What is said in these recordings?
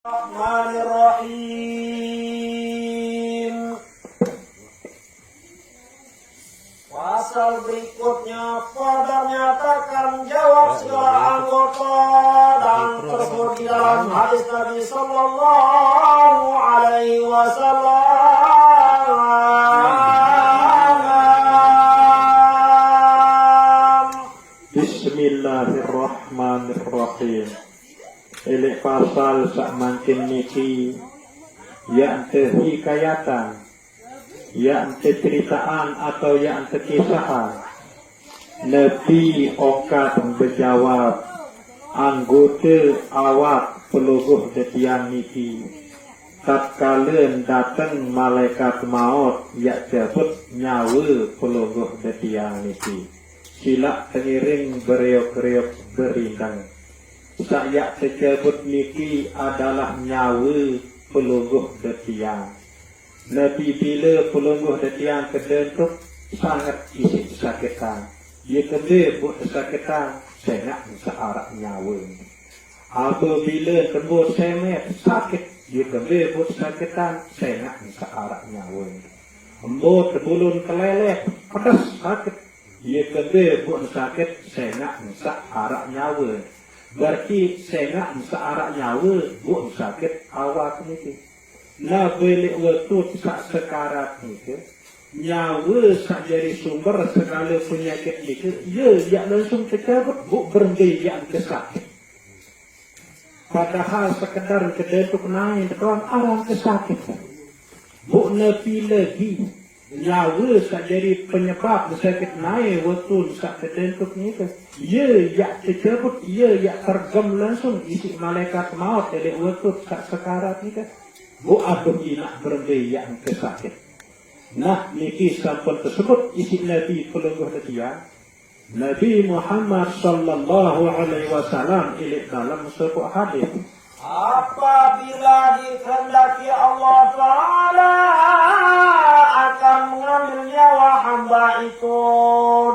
Bismillahirrahmanirrahim. Pasal berikutnya pada menyatakan jawab segala anggota dan tersebut di dalam hadis Nabi Sallallahu Alaihi Wasallam. Bismillahirrahmanirrahim. Elek pasal sak mancin niki yang hikayatan, yang ceritaan atau yang kisahan. Nabi okat berjawab anggota awak peluguh detian niki tatkala datang malaikat maut yang jemput nyawa peluguh detian niki. Sila pengiring beriok-riok berindang. Saya tersebut niki adalah nyawa pelungguh detiang. Nabi bila pelungguh detiang kedentuk sangat isi kesakitan. Dia kena buat kesakitan sangat searak nyawa. Apabila kembur semet sakit, dia kena buat kesakitan sangat searak nyawa. Embur terbulun kelelek pedas sakit, dia kena buat sakit sangat searak nyawa. Berarti sengak searak nyawa buat sakit awak ni. Nah boleh waktu sak sekarat ni nyawa sak jadi sumber segala penyakit ni ya langsung terkabut buat berhenti yang kesakit. Padahal sekedar kedentuk naik tuan arang kesakit. Buat nabi lagi nyawa sak jadi penyebab sakit naik waktu sak kedentuk ni ia yang terjebut, ia yang tergem langsung isi malaikat maut dari waktu sekarat ni kan. Bu aduh nak berhenti yang kesakit. Nah niki sampun tersebut isi Nabi pelungguh setia. Nabi Muhammad sallallahu alaihi wasallam ini dalam sebuah hadis. Apabila dikehendaki Allah Ta'ala akan mengambil nyawa hamba itu,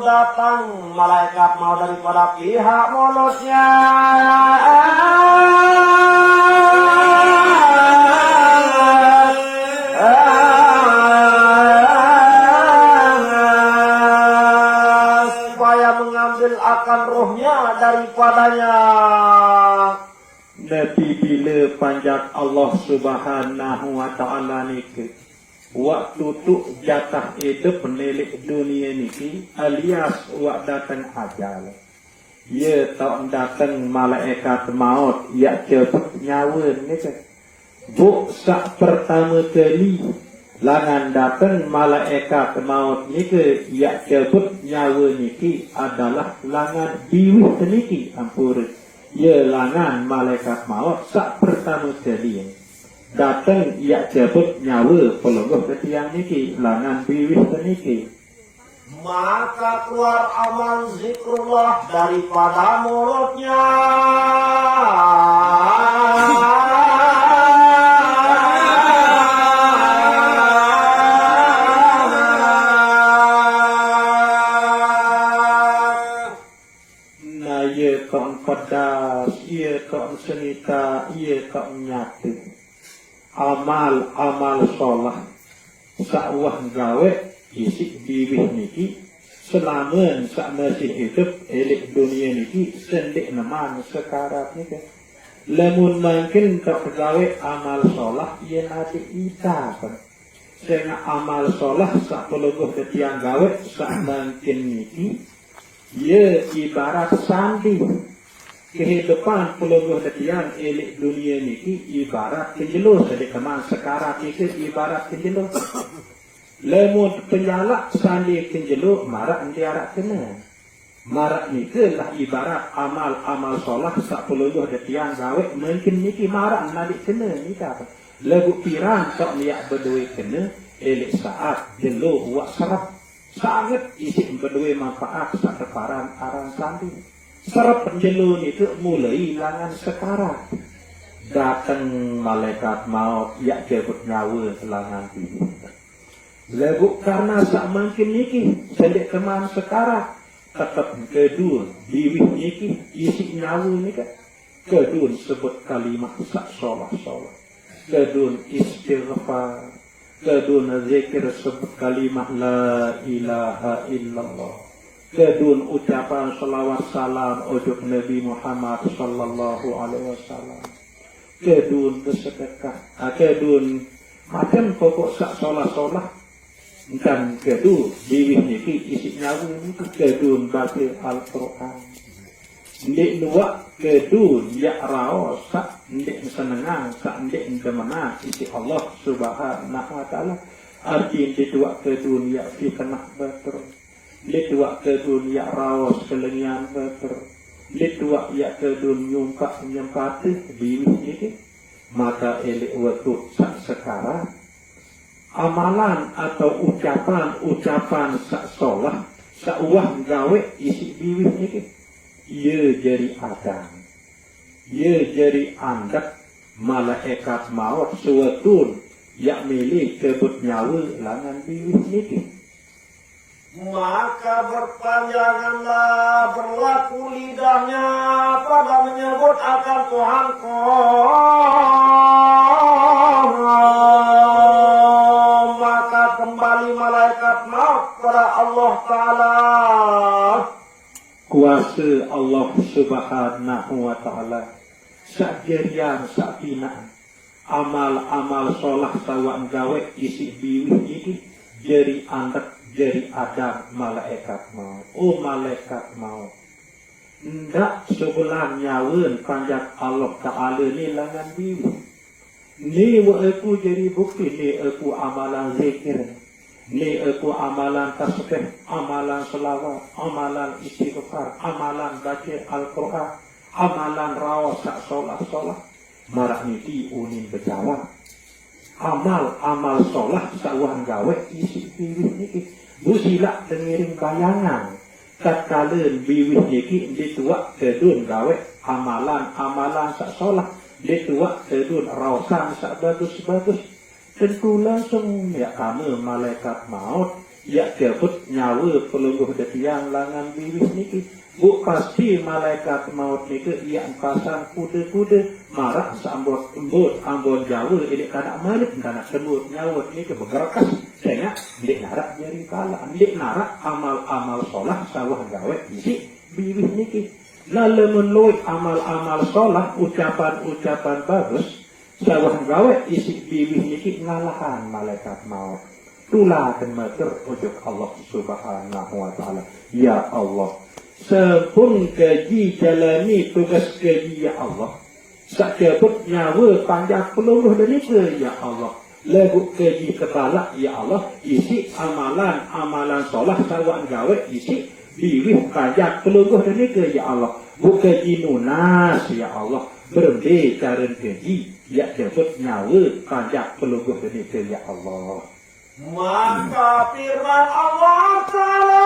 datang malaikat mau daripada pihak mulutnya. Supaya mengambil akan ruhnya daripadanya. Nabi bila panjat Allah Subhanahu wa Ta'ala niki waktu tu jatah hidup penilik dunia niki alias wak datang ajal. Ya tak datang malaikat maut ya cepet nyawa niki. Bu sak pertama kali langan datang malaikat maut niki ya cepet nyawa niki adalah langan biwih niki ampun. Ya langan malaikat maut sak pertama kali datang ia jemput nyawa pelungguh ketiang niki langan biwih niki. Maka keluar amal zikrullah daripada mulutnya. Pedas, ia tak senita, ia tak nyata. Amal solah sakwah gawe isi biwih niki selama sak masih hidup elik dunia niki sendik neman sekarat niki. Lamun mungkin tak gawe amal solah ia nanti ita kan. Sehingga amal solah sak pelungguh ketiang gawe sak mungkin niki ia ibarat sandi. Kehidupan pelungguh detian elik dunia niki ibarat kenjelus. Jadi keman sekarat niki ibarat kenjelus. Lemut penyalak sandi kenjelus marak ndiarak kena. Marak niki lah ibarat amal solah sak pelungguh detian gawe mungkin niki marak nadik kena nika. Lagu pirang tak liak berdua kena elik saat jelu wak serap. Sangat isi berdua manfaat sak terparan arang sandi. Serap penjelun itu mulai langan sekarang. Datang malaikat maut yang jemput nyawa selangan itu. Lagu karena sak mungkin niki sedek keman sekarang tetap kedua biwih niki isi nyawa niki kedua sebut kalimat sak solah. kedun istighfar, kedun zikir sebut kalimah la ilaha illallah, kedun ucapan salawat salam ujub Nabi Muhammad sallallahu alaihi wasallam, kedun bersedekah, kedun macam pokok sak solah-solah, dan kedun diwih niki isi nyawa niki kedun baca Al-Quran. Ndik dua kedun ya rao sak ndik senengang sak ndik demana isi Allah subhanahu wa ta'ala. Arti ndik dua kedun ya fi kena betul, ndik dua kedun ya rao selengian betul, ndik dua ya kedun nyumpak nyempati diwih niki. Maka elek waktu sak sekarang amalan atau ucapan sak solah sak uah gawe isi biwih niki ia jadi adang, ia jadi andak malaikat maut suatun yak milih kebut nyawa langan biwih niki. Maka berpanjanganlah berlaku lidahnya pada menyebut akan Tuhanku, maka kembali malaikat maut pada Allah Ta'ala. Kuasa Allah subhanahu wa ta'ala sak jerian sak binaan amal-amal solah sawak gawe isi biwih ini jeri andak jeri ada malaikat maut. Oh malaikat maut, ndak sebulan nyawen panjat Allah Ta'ala ni langan biwih ni wa aku jadi bukti ni aku amalan zikir, ni aku amalan tasbih, amalan selawat, amalan istighfar, amalan baca Al-Quran, amalan rawat sak solah-solah marak niti unin berjawab amal solah sawah gawe isi biwih niki busila dengiring bayangan tatkala biwih niki dituak kedun gawe amalan sak solah dituak kedun rawasan sak bagus-bagus tentu langsung ya kamu malaikat maut ya kebut nyawa pelungguh detiang langan biwih niki. Bu pasti malaikat maut niki ia pasang kuda-kuda marak sambut embut ambon Jawa ini kanak malik kanak sebut nyawa niki bergerakas sehingga ndik narak jari kala ndik narak amal solah sawah gawe isi biwih niki. Lalu menurut amal solah ucapan bagus sawah gawe isi biwih niki ngalahan malaikat maut. Tulah dan mater ujung Allah subhanahu wa ta'ala. Ya Allah, sepun kaji jalani tugas kaji ya Allah. Sak kebut nyawa panjang peluluh dan itu ya Allah. Lagu kaji kepala ya Allah. Isi amalan solah sawak gawe isi biwih panjang peluluh dan itu ya Allah. Bukan inunas ya Allah. Berhenti cara kaji ya kebut nyawa panjang peluluh dan itu ya Allah. Maka firman Allah Ta'ala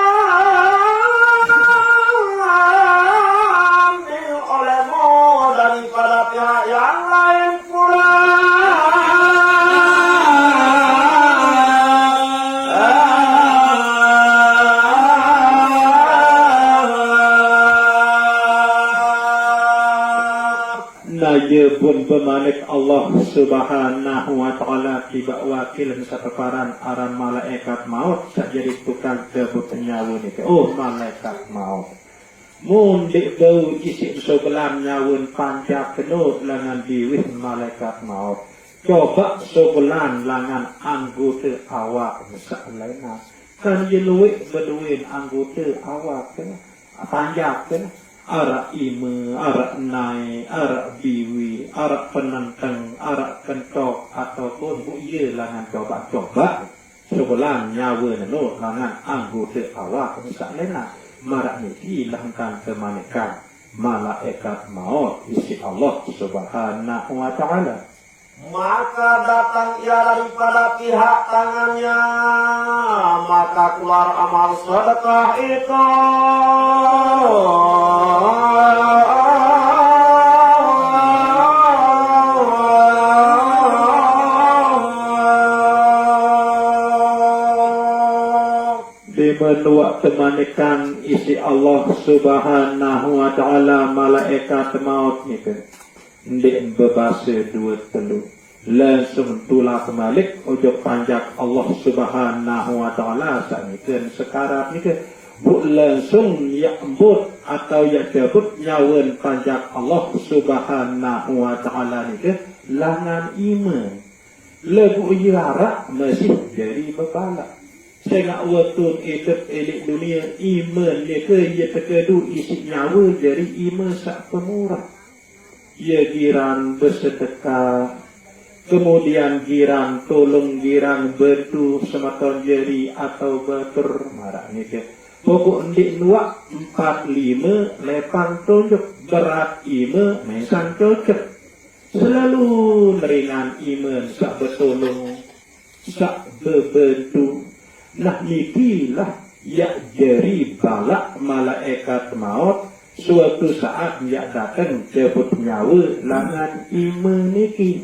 olehmu daripada pihak yang lain pula. Naya pun pemanik Allah subhanahu wa ta'ala tiba wakil seteparan aran malaikat maut tak jadi tukang kebut nyawa ni. Oh malaikat maut mundik bau isi sebelah nyawun pancak penuh langan diwih malaikat maut. Coba sebelah langan anggota awak besar lainnya kan jeluik berduin anggota awak kan panjak kan arak ime, arak nai, arak biwi, arak penenteng, arak kentok ataupun buye langan coba-coba sebelah nyawa neno langan anggota awak besar lainnya marak niki langkan kemanikan malaikat maut isi Allah subhanahu wa ta'ala. Maka datang ia daripada pihak tangannya, maka keluar amal sedekah itu. Dimenuak temanikan isi Allah subhanahu wa ta'ala malaikat maut ni kan. Ndik berbahasa dua telu. langsung tulah kembali ojo panjak Allah Subhanahu wa taala saknikeun sekarang ni ke bu langsung ya embut atau ya cabut nyawen panjak Allah Subhanahu wa taala ni ke langan iman lebu yara masih jadi bepala sengak waktu hidup elik dunia iman dia ke ia terkedu isi nyawa jadi iman sak pemurah ia giran bersedekah kemudian girang tolong girang bantu sematon jeri atau batur marah ni ke pokok ndik nuak 45 lepang tunjuk berat ima mesan cocok selalu meringan iman sak bertolong sak berbantu nah nikilah ya jeri balak malaikat maut suatu saat ya datang jemput nyawa langan iman niki.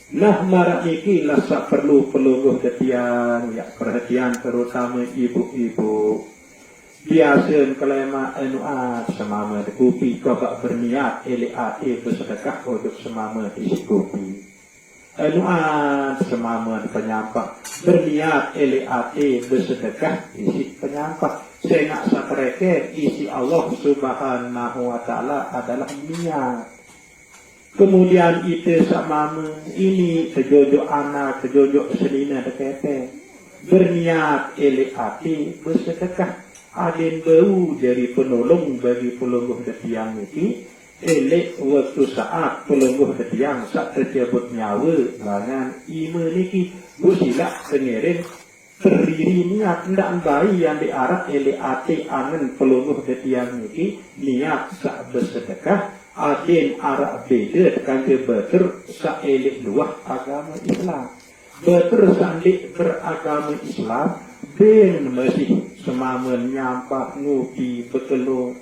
Nah marak niki lasa perlu ketian ya perhatian terutama ibu-ibu biasa kelema anuat semama de kopi kok berniat LAT bersedekah untuk semama isi kopi anuat semama penyampah berniat LAT bersedekah isi penyampah sengak satreke isi Allah Subhanahu wa taala adalah niat. Kemudian itu sama ini sejojok anak, sejojok selina dekete berniat LAT bersedekah adin bau jadi penolong bagi pelungguh detiang ini elek waktu saat pelungguh detiang saat terjebut nyawa langan ima niki busilak pengiring terdiri niat ndak bayi yang diarah LAT angen pelungguh detiang ini niat saat bersedekah adin arak beda kangge beter saelik luah agama Islam beter sandik beragama Islam ben masih semamen nyampah ngupi betelur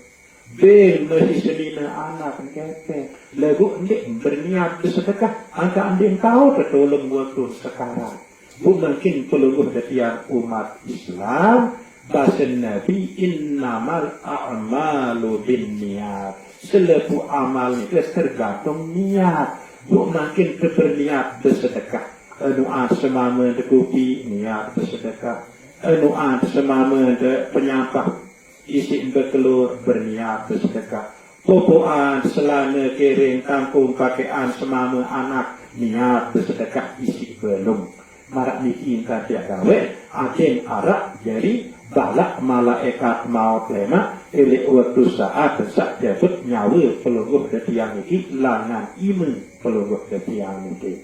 ben masih selina anak kete lagu ndik berniat bersedekah angka andin tahu tertolong waktu sekarang bu mungkin peluluh detiang umat Islam bahasa Nabi innamal a'malu binniyat selepu amal itu tergantung niat bu makin berniat bersedekah doa semama dekupi niat bersedekah doa semama de penyampah isi bertelur berniat bersedekah popoan selana kering kampung pakaian semama anak niat bersedekah isi belum marak niki kata gawe agen arak jadi balak malaikat maut lema elek waktu saat sak jabut nyawa pelungguh detiang iki langan iman pelungguh detiang iki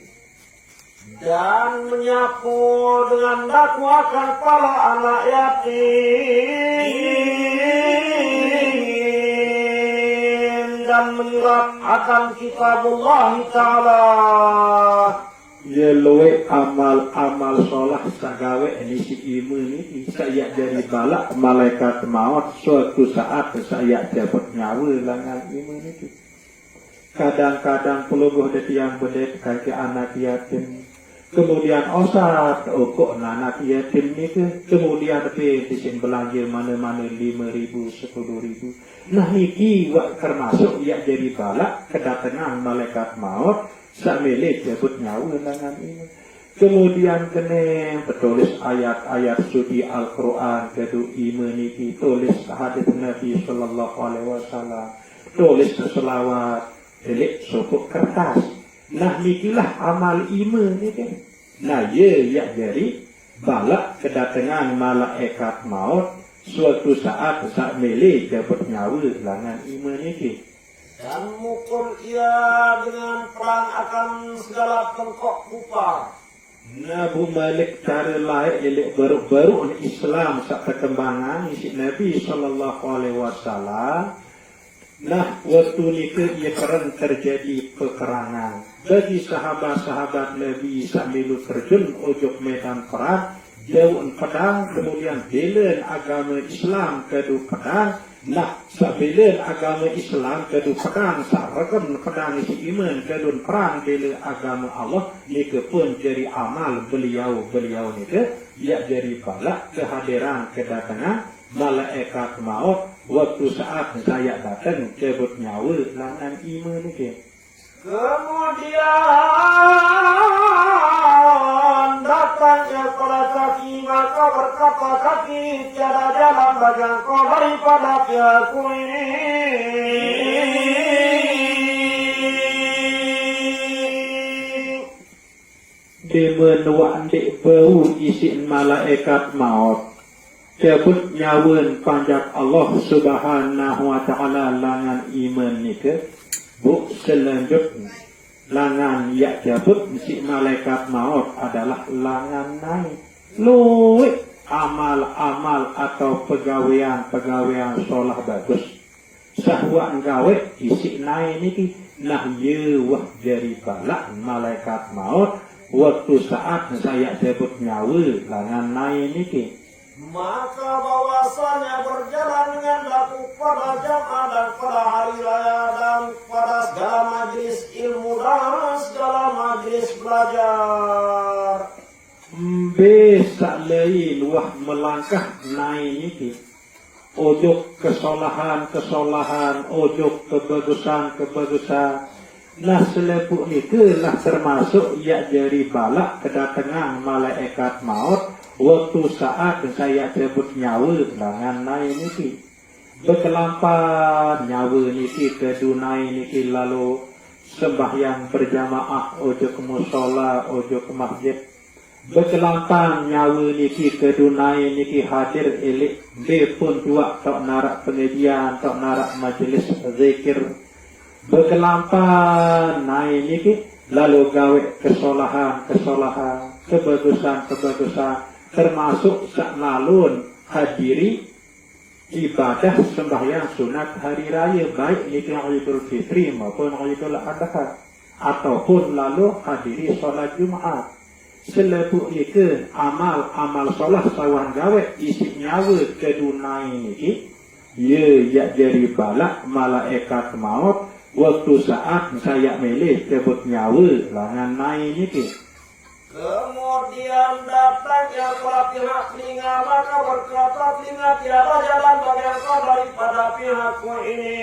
dan menyapu dengan dakwakan para anak yatim dan menyurat akan kitabullah ta'ala ya luwe amal sholah sagawe ini si iman ini saya jadi balak malaikat maut suatu saat saya dapat nyawa langan iman itu kadang-kadang pelungguh detiang bedet kaki anak yatim kemudian osat okok anak yatim itu kemudian disin belanja mana-mana 5.000 10.000 nah niki termasuk ya jadi balak kedatangan malaikat maut samile jabut nyawa langan ini kemudian kene bertulis ayat-ayat suci Al-Quran kedu iman niki tulis hadis Nabi sallallahu alaihi wasallam tulis selawat elek sokok kertas nah nikilah amal iman niki nah ya jadi balak kedatangan malaikat maut suatu saat samile jabut nyawa langan iman niki dan mukul ia dengan perang akan segala pengkok kupar. Nabi Malik cara lain elek baru-baru Islam sak perkembangan isi Nabi sallallahu alaihi wasallam. Nah, waktu itu ia perang terjadi peperangan. Bagi sahabat-sahabat Nabi sambil terjun ujung medan perang, jauh pedang kemudian bela agama Islam kedu pedang. Nah, sabila agama Islam kedu pedang sarekan pedang isi iman kedu perang bela agama Allah nika pun jadi amal beliau ni ke ya jadi balak kehadiran kedatangan malaikat maut waktu saat saya datang cabut nyawa langan iman ni ke kemudian datangnya pada kaki, maka berkata kaki, tiada jalan bagi engkau daripada pihakku ini. Dimenuak dek bau isin malaikat maut. Cabut nyawen panjat Allah subhanahu wa ta'ala langan iman nika. Buk selanjutnya. Langan ya cabut si malaikat maut adalah langan naik. Luwih amal-amal atau pegawaian solah bagus. Sahwa gawe isi naik niki. Nah yewah dari balak malaikat maut. Waktu saat saya sebut nyawa langan naik niki. Maka bahwasanya berjalan dengan laku pada jamaah dan pada hari raya dan pada segala majlis ilmu dan segala majlis belajar. Bisa lain wah melangkah naik niki. Ojok kesolahan, ojok kebagusan. Nah selepuk niki lah termasuk ya jari balak kedatangan malaikat maut. Waktu saat saya sebut nyawa langan naik niki. Berkelampan nyawa niki ke dunai niki lalu sembahyang berjamaah ojo ke musola, ojo ke masjid. Berkelampan nyawa niki ke dunai niki hadir elik. Dia pun juga tak narak pengajian, tak narak majlis zikir. Berkelampan naik niki lalu gawe kesolahan, kebagusan. Termasuk saknalun hadiri ibadah sembahyang sunat hari raya baik niki Idul Fitri maupun Idul Adha ataupun lalu hadiri sholat Jumat. Selepu niki amal sholat sawan gawe isi nyawa kedunai niki ya jadi balak malaikat maut waktu saat saya milih sebut nyawa langan naik niki. Kemudian datangnya para pihak telinga, maka berkata telinga tiada jalan bagi engkau daripada pihakku ini.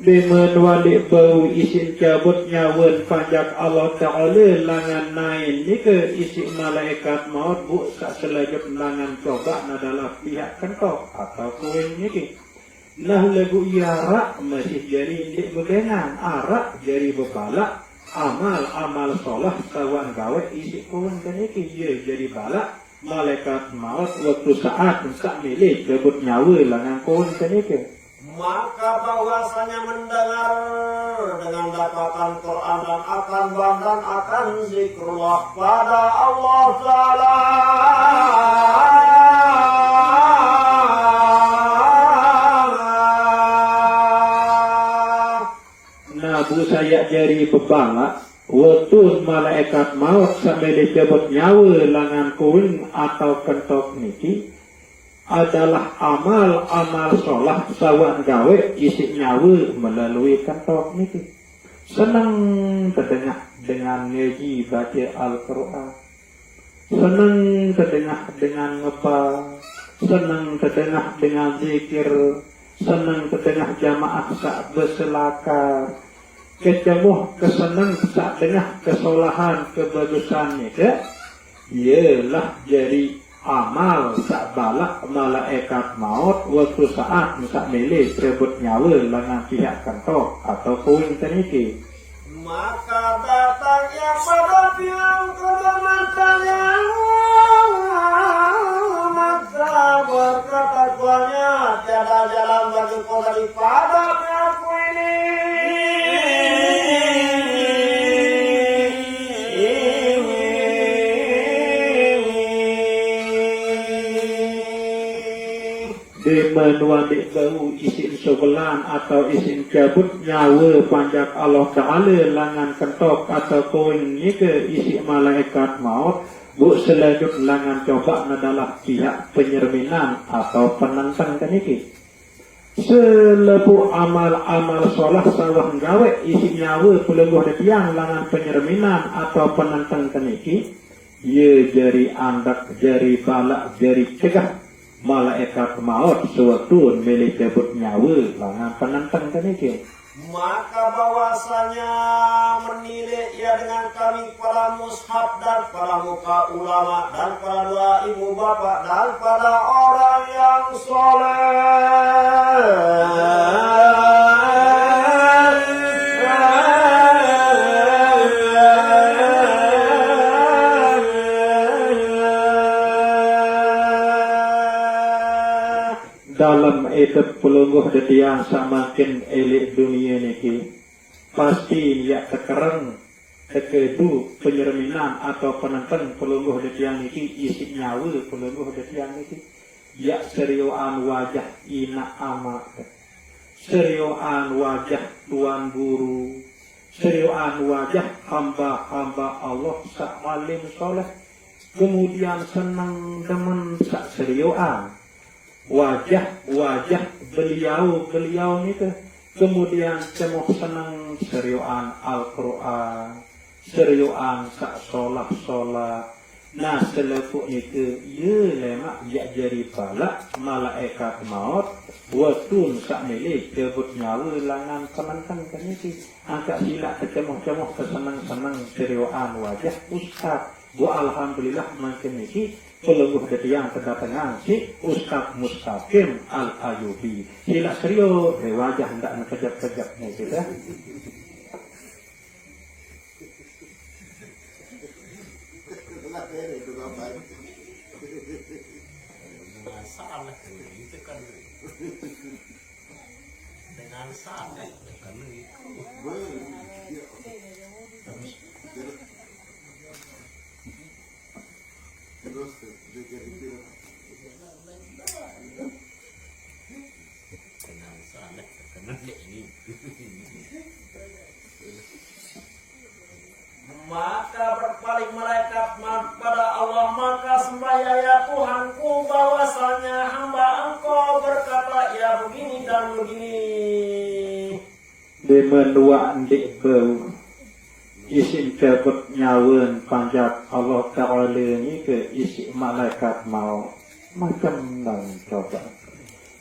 Dimenwalik bau isin cabut nyawan panjak Allah Ta'ala langan naik ni ke isi malaikat maut bu sak selajut langan coba adalah pihak kentok atau kuing ni ke. Nah lagu iarak masih jadi indik begengan arak jadi bebalak amal solah kawan gawe isi kuing kan iki jadi balak malaikat maut waktu saat sak milih cabut nyawa langan kuing kan iki. Maka bahwasanya mendengar dengan dapatan Quran dan akan banggan akan zikrullah pada Allah Ta'ala. Nabu saya jari bebalak waktu malaikat maut sampai dicabut nyawa langan kuing atau kentok niki adalah amal sholat sawan gawe isi nyawa melalui kentok niki. Senang terdengar dengan ngaji baca Al-Quran, senang terdengar dengan ngepal, senang terdengar dengan zikir, senang terdengar jamaah sak berselakar, kecamuh kesenang sak dengar kesolahan kebagusannya ke, ialah jadi amal sak balak malaikat maut waktu saat sak milih sebut nyawa langan pihak kantor atau kuing teniki. Maka datangnya pada pihak kebenarannya maka berkata kuanya tiada jalan bagi kau daripada pihakku ini. Dimenuadik bau isin sobelan atau isin cabut nyawa panjak Allah Ta'ala langan kentok atau koin ni ke isi malaikat maut bu selanjut langan coba adalah pihak penyerminan atau penentang keniki. Selepu amal sholah sawah gawe isi nyawa pelengguh detiang langan penyerminan atau penentang keniki. Ye jari andak, jari balak, jari cegah malaikat maut sewaktu milik jabut nyawa langan penantang kan itu. Maka bahwasanya menilai ia dengan kami para mushaf dan para muka ulama dan para dua ibu bapak dan para orang yang soleh. Dalam etep pelungguh detiang samakin elik dunia niki pasti ya kekereng kekedu penyerminan atau penentang pelungguh detiang niki isi nyawa pelungguh detiang niki ya serioan wajah ina ama serioan wajah tuan guru serioan wajah hamba-hamba Allah sak alim soleh kemudian senang demen sak serioan wajah beliau itu kemudian cemoh senang serioan Al-Quran serioan sak solat nah selepu itu ye lemak ya jadi balak malaikat maut watun sak milik kebut nyawa langan penantang kan itu angkat silak kecemoh kesenang serioan wajah ustaz bu alhamdulillah makin ini pelungguh detiang kedatangan si Ustaz Mustaqim Al-Ayubi sila serius wajah hendak kejap-kejapnya kita dengan salah kan maka berpaling malaikat pada Allah maka sembaya ya Tuhanku bahwasanya hamba engkau berkata ya begini dan begini di menua di bau isin kebut nyawan panjat Allah Ta'ala ini ke isi malaikat mau macam dan coba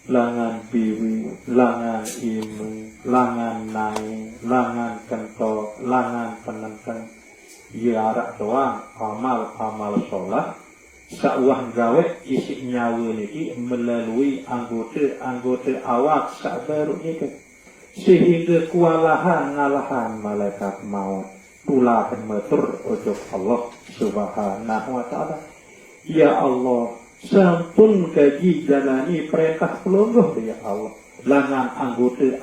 langan biwi, langan imu, langan nai, langan kentok, langan penentang yarak doang amal sholat sakwah gawe isi nyawa niki melalui anggota awak sak baru niki sehingga kualahan ngalahan malaikat maut tulah metur ujub Allah subhanahu wa ta'ala ya Allah sampun kaji jalani perintah pelungguh ya Allah langan anggota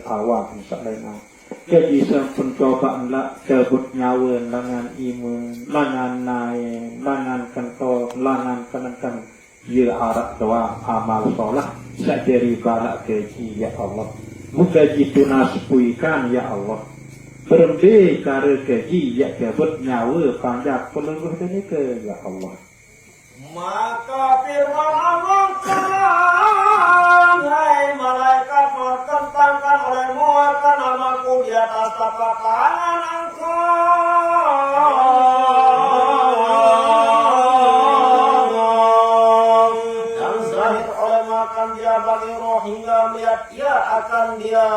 awak misalnya kaji sampun cobaan lah kebut nyawa langan imun langan naik langan kentok langan penentang ya arak doang amal sholat sajari balak kaji ya Allah mukaji tunas puikan ya Allah berhenti kare kaji ya kebut nyawa panjat pelungguh ini ke ya Allah maka firman Allah terang hai malaikat tentangkan olehmu akan namaku di atas tapak tangan engkau dan zahir oleh makan dia bagi roh hingga melihat ia akan dia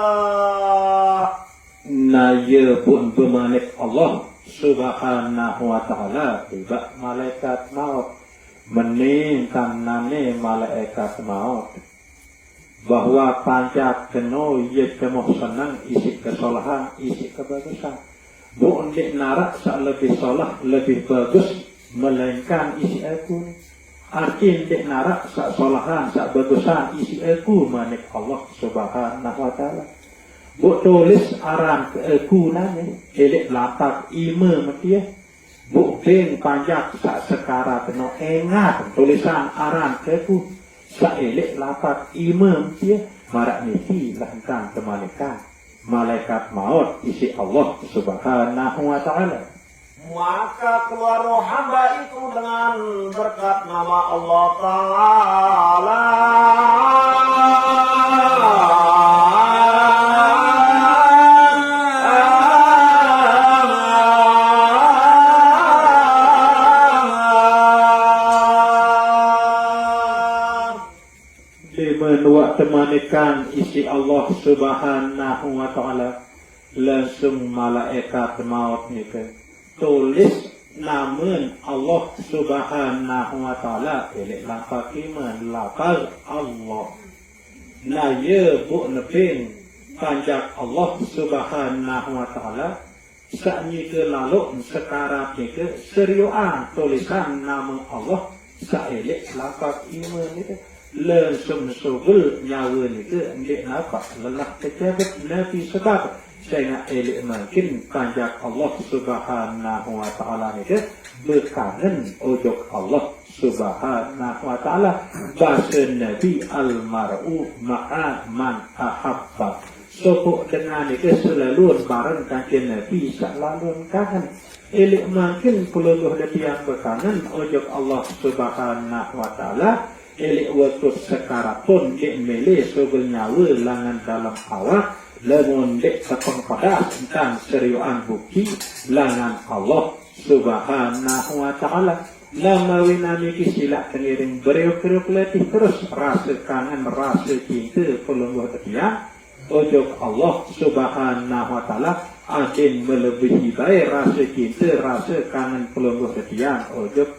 naya pun bermanik Allah subhanahu wa ta'ala tiba malaikat maut meningkan nane malaikat maut bahwa panjat keno ye kemoh senang isi kesolahan isi kebagusan bu undik narak sak lebih solah lebih bagus melainkan isi aku arti undik narak sak solahan sak bagusan isi aku manik Allah subhanahu wa ta'ala bu tulis aran ke aku nane elek lapak ime metiah bukti panjat sak sekara kena engat tulisan aran keku sak elek lapat imam dia marak niki langkang kemalikan malaikat maut isi Allah subhanahu wa ta'ala maka keluar roh hamba itu dengan berkat nama Allah Ta'ala Ikan isi Allah subhanahu wa ta'ala langsung malaikat maut ni ke tulis nama Allah subhanahu wa ta'ala elek lafaz iman lafaz Allah na ye bu nepin panjak Allah subhanahu wa ta'ala sakni ke lalu sekarang ni ke seriuan tulisan nama Allah saelek lafaz iman ni ke langsung subul nyawa ni ke ndek nafas lelah kejabat nabi sebab saya elek makin panjak Allah subhanahu wa ta'ala ni ke berkangen ujung Allah subhanahu wa ta'ala bahasa Nabi al-mar'u ma'a man ahabba sokok dengan ni ke selalu bareng kajian Nabi selalu kangen elek makin puluh dia berkangen ujung Allah subhanahu wa ta'ala elek waktu sekarang pun dek mele sobel nyawa langan dalam awak lamun dek tekong pada tentang seriuan bukti langan Allah subhanahu wa ta'ala lama winami kisilah tengiring beriuk-beriuk letih terus rasa kangen rasa cinta pelungguh tetia ujung Allah subhanahu wa ta'ala akin melebihi baik rasa cinta rasa kangen pelungguh tetia ujung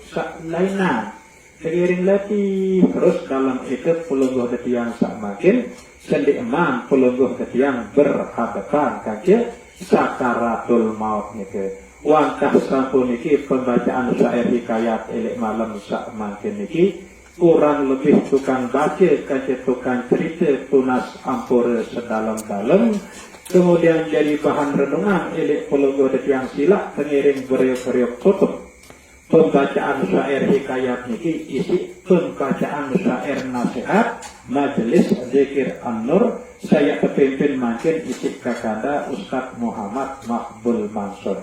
lainnya seiring latih terus dalam itu pelungguh ketiang semakin sendi emang pelungguh ketiang berhadapan kaki sakaratul maut niki wangkah sampun niki pembacaan syair hikayat elek malam semakin niki kurang lebih tukang baca kaki tukang cerita tunas ampura sedalam-dalam kemudian jadi bahan renungan elek pelungguh ketiang silak pengiring beriuk-beriuk tutup pembacaan syair hikayat niki isi pembacaan syair nasihat majelis zikir an-nur saya kepimpin makin isi kakanda Ustaz Muhammad Makbul Mansur.